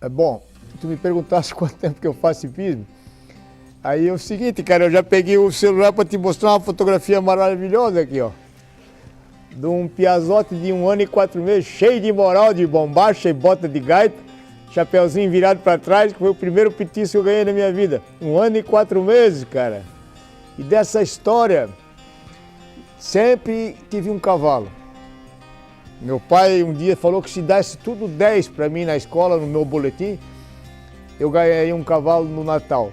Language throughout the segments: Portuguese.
Bom, tu me perguntasse quanto tempo que eu faço hipismo, aí é o seguinte, cara, eu já peguei o celular para te mostrar uma fotografia maravilhosa aqui, ó. De um piazote de 1 ano e 4 meses, cheio de moral, de bombacha e bota de gaita, chapeuzinho virado para trás, que foi o primeiro petisco que eu ganhei na minha vida. 1 ano e 4 meses, cara. E dessa história, sempre tive um cavalo. Meu pai um dia falou que se desse tudo 10 para mim na escola, no meu boletim, eu ganharia um cavalo no Natal.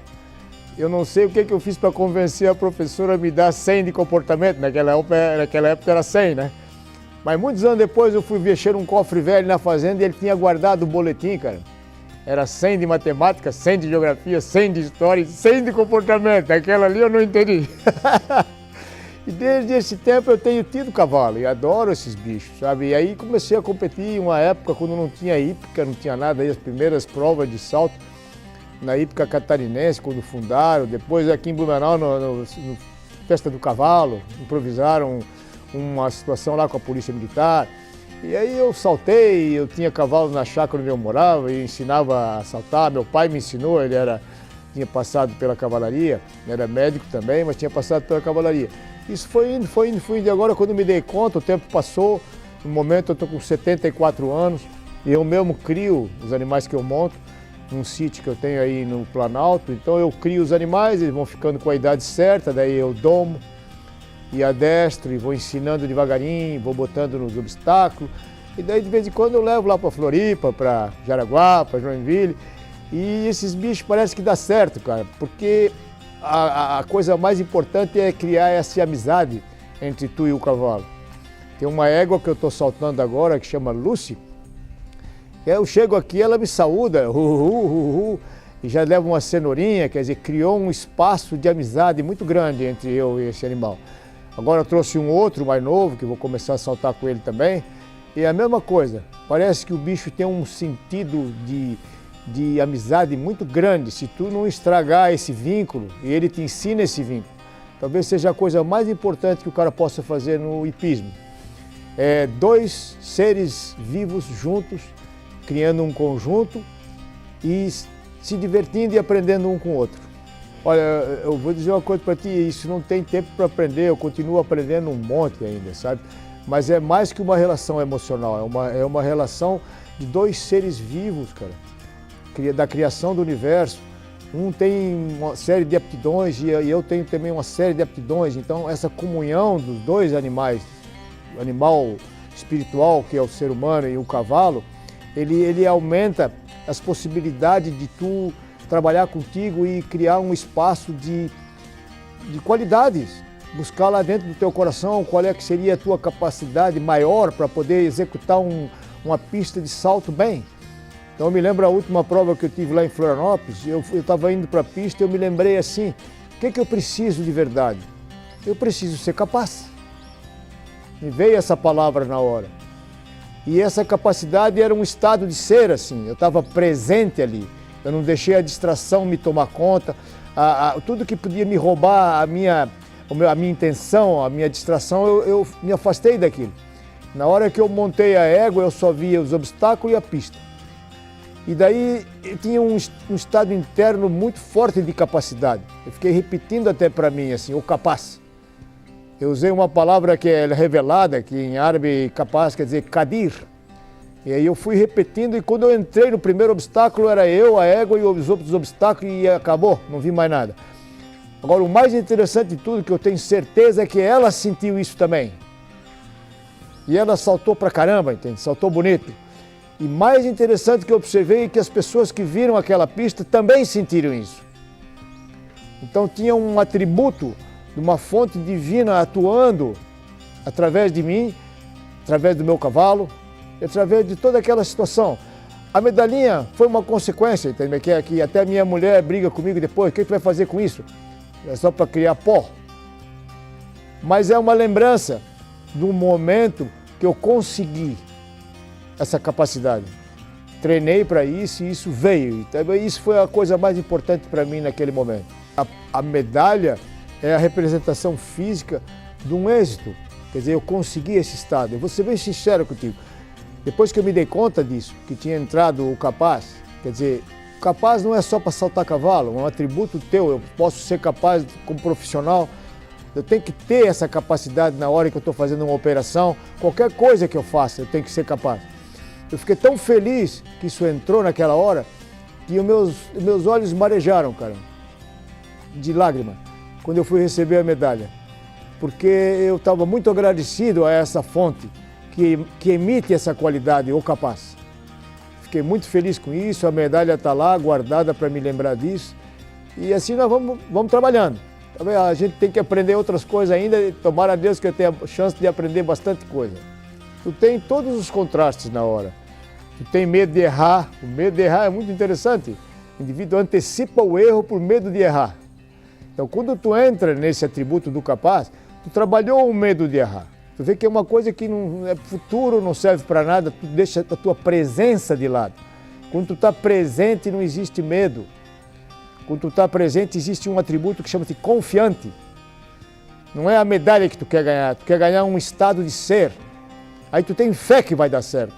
Eu não sei o que eu fiz para convencer a professora a me dar 100 de comportamento, naquela época era 100, né? Mas muitos anos depois eu fui mexer um cofre velho na fazenda e ele tinha guardado o boletim, cara. Era 100 de matemática, 100 de geografia, 100 de história, 100 de comportamento. Aquela ali eu não entendi. E desde esse tempo eu tenho tido cavalo e adoro esses bichos, sabe? E aí comecei a competir em uma época quando não tinha hípica, não tinha nada, aí as primeiras provas de salto na hípica catarinense, quando fundaram. Depois aqui em Blumenau, no Festa do Cavalo, improvisaram uma situação lá com a Polícia Militar. E aí eu saltei, eu tinha cavalo na chácara onde eu morava e ensinava a saltar. Meu pai me ensinou, tinha passado pela cavalaria, era médico também, mas tinha passado pela cavalaria. Isso foi indo. E agora quando me dei conta, o tempo passou, no momento eu estou com 74 anos, e eu mesmo crio os animais que eu monto, num sítio que eu tenho aí no Planalto. Então eu crio os animais, eles vão ficando com a idade certa, daí eu domo e adestro e vou ensinando devagarinho, vou botando nos obstáculos. E daí de vez em quando eu levo lá para Floripa, para Jaraguá, para Joinville. E esses bichos parece que dá certo, cara, porque a coisa mais importante é criar essa amizade entre tu e o cavalo. Tem uma égua que eu estou saltando agora que chama Lucy. Eu chego aqui, ela me saúda, e já leva uma cenourinha, quer dizer, criou um espaço de amizade muito grande entre eu e esse animal. Agora eu trouxe um outro mais novo, que vou começar a saltar com ele também, e é a mesma coisa, parece que o bicho tem um sentido de amizade muito grande. Se tu não estragar esse vínculo, e ele te ensina esse vínculo, talvez seja a coisa mais importante que o cara possa fazer no hipismo. É 2 seres vivos juntos, criando um conjunto e se divertindo e aprendendo um com o outro. Olha, eu vou dizer uma coisa para ti, isso não tem tempo para aprender, eu continuo aprendendo um monte ainda, sabe? Mas é mais que uma relação emocional, é uma relação de 2 seres vivos, cara, da criação do universo. Um tem uma série de aptidões e eu tenho também uma série de aptidões, então essa comunhão dos 2 animais, o animal espiritual, que é o ser humano, e o cavalo, ele aumenta as possibilidades de tu trabalhar contigo e criar um espaço de qualidades. Buscar lá dentro do teu coração qual é que seria a tua capacidade maior para poder executar uma pista de salto bem. Então eu me lembro a última prova que eu tive lá em Florianópolis, eu estava indo para a pista e eu me lembrei assim, o que eu preciso de verdade? Eu preciso ser capaz. Me veio essa palavra na hora. E essa capacidade era um estado de ser assim, eu estava presente ali, eu não deixei a distração me tomar conta, tudo que podia me roubar a minha intenção, a minha distração, eu me afastei daquilo. Na hora que eu montei a égua, eu só via os obstáculos e a pista. E daí eu tinha um estado interno muito forte de capacidade, eu fiquei repetindo até para mim assim, o capaz. Eu usei uma palavra que é revelada, que em árabe capaz quer dizer qadir. E aí eu fui repetindo e quando eu entrei no primeiro obstáculo era eu, a égua e os outros obstáculos e acabou, não vi mais nada. Agora o mais interessante de tudo, que eu tenho certeza, é que ela sentiu isso também. E ela saltou pra caramba, entende? Saltou bonito. E mais interessante que eu observei é que as pessoas que viram aquela pista também sentiram isso. Então tinha um atributo de uma fonte divina atuando através de mim, através do meu cavalo, através de toda aquela situação. A medalhinha foi uma consequência, entende? Que até a minha mulher briga comigo depois, o que tu vai fazer com isso? É só para criar pó. Mas é uma lembrança do momento que eu consegui essa capacidade. Treinei para isso e isso veio. Então, isso foi a coisa mais importante para mim naquele momento. A medalha é a representação física de um êxito. Quer dizer, eu consegui esse estado. Eu vou ser bem sincero contigo. Depois que eu me dei conta disso, que tinha entrado o capaz, Quer dizer, capaz não é só para saltar cavalo, é um atributo teu. Eu posso ser capaz, como profissional, eu tenho que ter essa capacidade na hora que eu estou fazendo uma operação. Qualquer coisa que eu faça, eu tenho que ser capaz. Eu fiquei tão feliz que isso entrou naquela hora que os meus olhos marejaram, cara, de lágrima, quando eu fui receber a medalha. Porque eu estava muito agradecido a essa fonte que emite essa qualidade, o capaz. Fiquei muito feliz com isso, a medalha está lá, guardada para me lembrar disso. E assim nós vamos trabalhando. A gente tem que aprender outras coisas ainda, e tomara a Deus que eu tenha a chance de aprender bastante coisa. Tu tem todos os contrastes na hora. Tu tem medo de errar. O medo de errar é muito interessante. O indivíduo antecipa o erro por medo de errar. Então, quando tu entra nesse atributo do capaz, tu trabalhou o medo de errar. Tu vê que é uma coisa que não é futuro, não serve para nada, tu deixa a tua presença de lado. Quando tu está presente, não existe medo. Quando tu está presente, existe um atributo que chama-se confiante. Não é a medalha que tu quer ganhar um estado de ser. Aí tu tem fé que vai dar certo.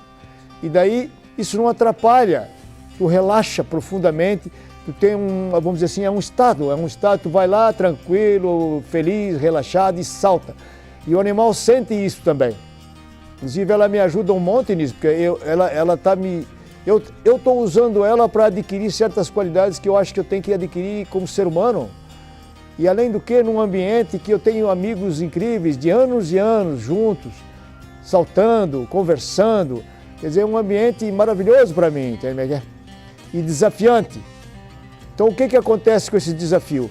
E daí isso não atrapalha, tu relaxa profundamente, tu tem vamos dizer assim, é um estado, tu vai lá tranquilo, feliz, relaxado e salta. E o animal sente isso também. Inclusive ela me ajuda um monte nisso, porque eu estou usando ela para adquirir certas qualidades que eu acho que eu tenho que adquirir como ser humano. E além do que, num ambiente que eu tenho amigos incríveis de anos e anos juntos, saltando, conversando. Quer dizer, é um ambiente maravilhoso para mim, entende? E desafiante. Então o que acontece com esse desafio?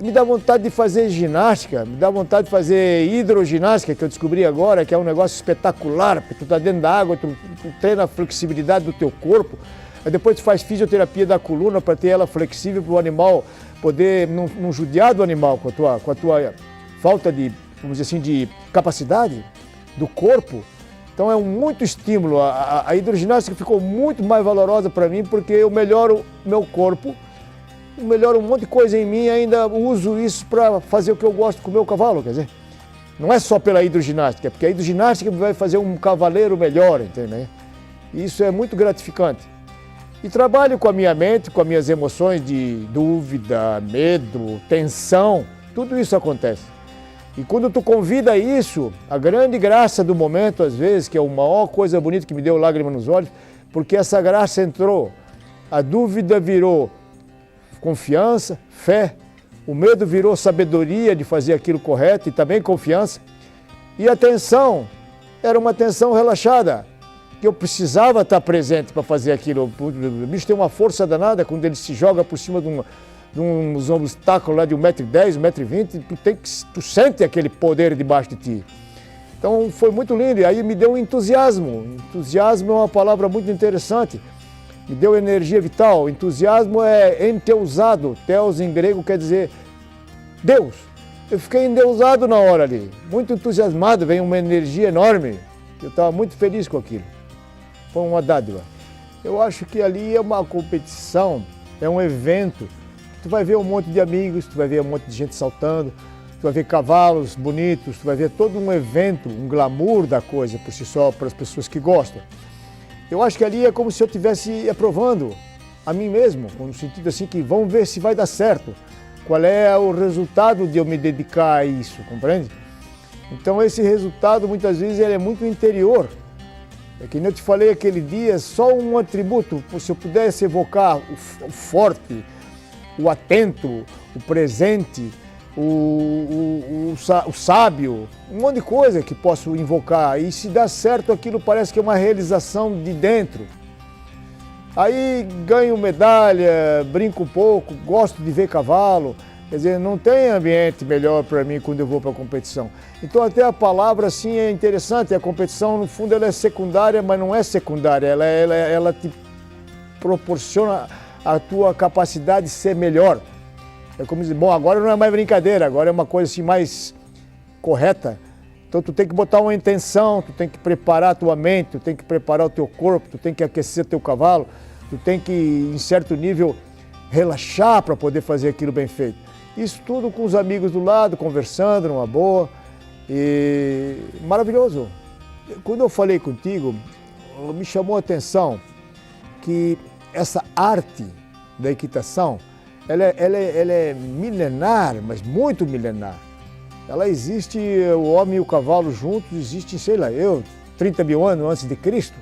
Me dá vontade de fazer ginástica, me dá vontade de fazer hidroginástica, que eu descobri agora, que é um negócio espetacular, porque tu está dentro da água, tu treina a flexibilidade do teu corpo, aí depois tu faz fisioterapia da coluna para ter ela flexível para o animal poder não judiar do animal com a tua falta de, vamos dizer assim, de capacidade do corpo. Então é muito estímulo. A hidroginástica ficou muito mais valorosa para mim porque eu melhoro meu corpo, melhoro um monte de coisa em mim e ainda uso isso para fazer o que eu gosto com o meu cavalo, quer dizer. Não é só pela hidroginástica, porque a hidroginástica vai fazer um cavaleiro melhor, entende? E isso é muito gratificante. E trabalho com a minha mente, com as minhas emoções de dúvida, medo, tensão, tudo isso acontece. E quando tu convida isso, a grande graça do momento, às vezes, que é a maior coisa bonita que me deu lágrima nos olhos, porque essa graça entrou, a dúvida virou confiança, fé, o medo virou sabedoria de fazer aquilo correto e também confiança, e a tensão era uma tensão relaxada, que eu precisava estar presente para fazer aquilo. O bicho tem uma força danada quando ele se joga por cima de uns obstáculos lá de 1,10 m, 1,20 m, tu sente aquele poder debaixo de ti. Então foi muito lindo, e aí me deu um entusiasmo. Entusiasmo é uma palavra muito interessante, me deu energia vital. Entusiasmo é enteusado, teos em grego quer dizer Deus. Eu fiquei endeusado na hora ali, muito entusiasmado, veio uma energia enorme, eu estava muito feliz com aquilo. Foi uma dádiva. Eu acho que ali é uma competição, é um evento. Tu vai ver um monte de amigos, tu vai ver um monte de gente saltando, tu vai ver cavalos bonitos, tu vai ver todo um evento, um glamour da coisa por si só, para as pessoas que gostam. Eu acho que ali é como se eu estivesse aprovando a mim mesmo, no sentido assim que vamos ver se vai dar certo. Qual é o resultado de eu me dedicar a isso, compreende? Então esse resultado muitas vezes ele é muito interior. É que nem eu te falei aquele dia, só um atributo, se eu pudesse evocar o forte, o atento, o presente, o sábio, um monte de coisa que posso invocar. E se dá certo aquilo parece que é uma realização de dentro. Aí ganho medalha, brinco um pouco, gosto de ver cavalo. Quer dizer, não tem ambiente melhor para mim quando eu vou para a competição. Então até a palavra assim é interessante, a competição no fundo ela é secundária, mas não é secundária, ela te proporciona a tua capacidade de ser melhor. É como dizer, bom, agora não é mais brincadeira, agora é uma coisa assim mais correta. Então tu tem que botar uma intenção, tu tem que preparar a tua mente, tu tem que preparar o teu corpo, tu tem que aquecer teu cavalo, tu tem que, em certo nível, relaxar para poder fazer aquilo bem feito. Isso tudo com os amigos do lado, conversando numa boa. E maravilhoso. Quando eu falei contigo, me chamou a atenção que essa arte da equitação, ela é milenar, mas muito milenar. Ela existe, o homem e o cavalo juntos, existe, sei lá, 30 mil anos antes de Cristo.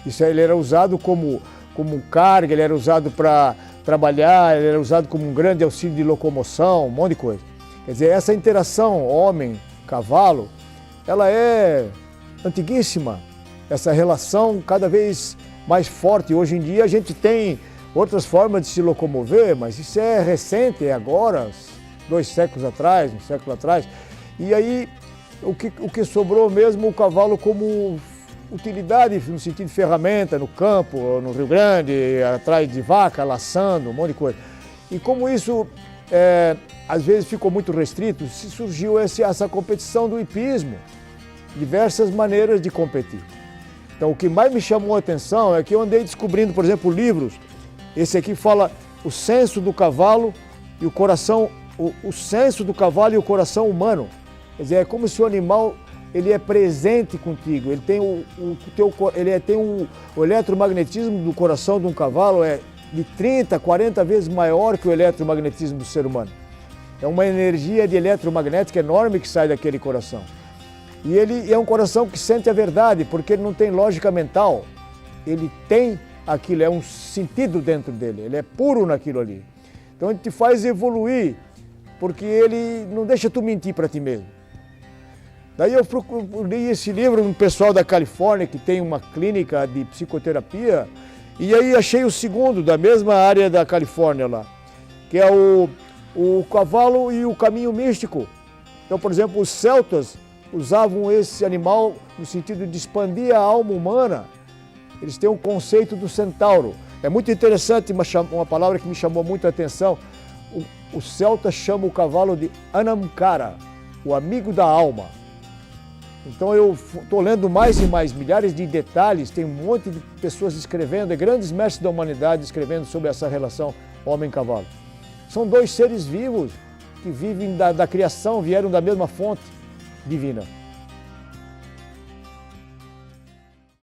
Isso ele era usado como carga, ele era usado para trabalhar, ele era usado como um grande auxílio de locomoção, um monte de coisa. Quer dizer, essa interação homem-cavalo, ela é antiguíssima, essa relação cada vez mais forte. Hoje em dia a gente tem outras formas de se locomover, mas isso é recente, é agora, 2 séculos atrás, 1 século atrás. E aí o que sobrou mesmo o cavalo como utilidade, no sentido de ferramenta, no campo, no Rio Grande, atrás de vaca, laçando, um monte de coisa. E como isso às vezes ficou muito restrito, surgiu essa competição do hipismo, diversas maneiras de competir. Então o que mais me chamou a atenção é que eu andei descobrindo, por exemplo, livros. Esse aqui fala o senso do cavalo e o coração, o senso do cavalo e o coração humano. Quer dizer, é como se o animal ele é presente contigo, ele tem o eletromagnetismo do coração de um cavalo é de 30, 40 vezes maior que o eletromagnetismo do ser humano. É uma energia de eletromagnética enorme que sai daquele coração. E ele é um coração que sente a verdade, porque ele não tem lógica mental. Ele tem aquilo, é um sentido dentro dele, ele é puro naquilo ali. Então ele te faz evoluir, porque ele não deixa tu mentir para ti mesmo. Daí eu li esse livro de um pessoal da Califórnia que tem uma clínica de psicoterapia, e aí achei o segundo, da mesma área da Califórnia lá, que é o cavalo e o caminho místico. Então, por exemplo, os celtas usavam esse animal no sentido de expandir a alma humana. Eles têm o conceito do centauro. É muito interessante, uma palavra que me chamou muito a atenção. O celta chama o cavalo de Anamkara, o amigo da alma. Então eu estou lendo mais e mais, milhares de detalhes, tem um monte de pessoas escrevendo, grandes mestres da humanidade escrevendo sobre essa relação homem-cavalo. São 2 seres vivos que vivem da criação, vieram da mesma fonte divina.